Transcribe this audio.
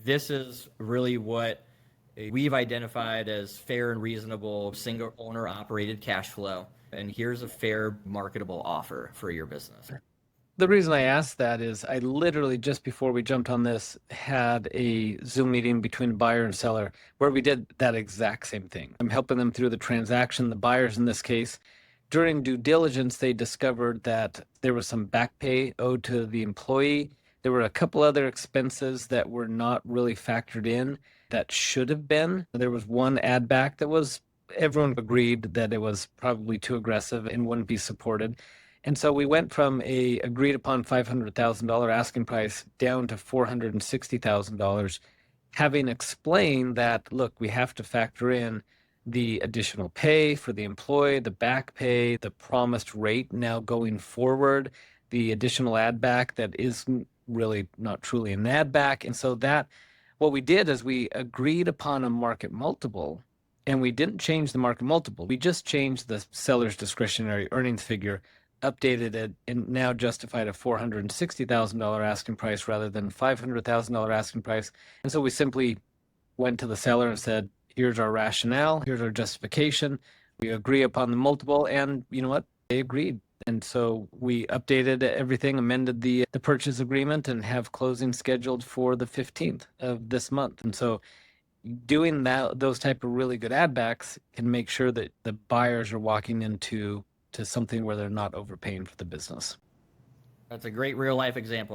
this is really what we've identified as fair and reasonable single owner operated cash flow. And here's a fair marketable offer for your business. The reason I asked that is I literally just before we jumped on this had a Zoom meeting between buyer and seller where we did that exact same thing. I'm helping them through the transaction, the buyers in this case. During due diligence, they discovered that there was some back pay owed to the employee. There were a couple other expenses that were not really factored in that should have been. There was one add back that was, everyone agreed that it was probably too aggressive and wouldn't be supported. And so we went from a agreed upon $500,000 asking price down to $460,000, having explained that, look, we have to factor in the additional pay for the employee, the back pay, the promised rate now going forward, the additional add back that is really not truly an add back. And so that what we did is we agreed upon a market multiple, and we didn't change the market multiple. We just changed the seller's discretionary earnings figure, updated it, and now justified a $460,000 asking price rather than $500,000 asking price. And so we simply went to the seller and said, here's our rationale, here's our justification. We agree upon the multiple, and you know what? They agreed. And so we updated everything, amended the purchase agreement, and have closing scheduled for the 15th of this month. And so doing those type of really good add backs can make sure that the buyers are walking into something where they're not overpaying for the business. That's a great real life example.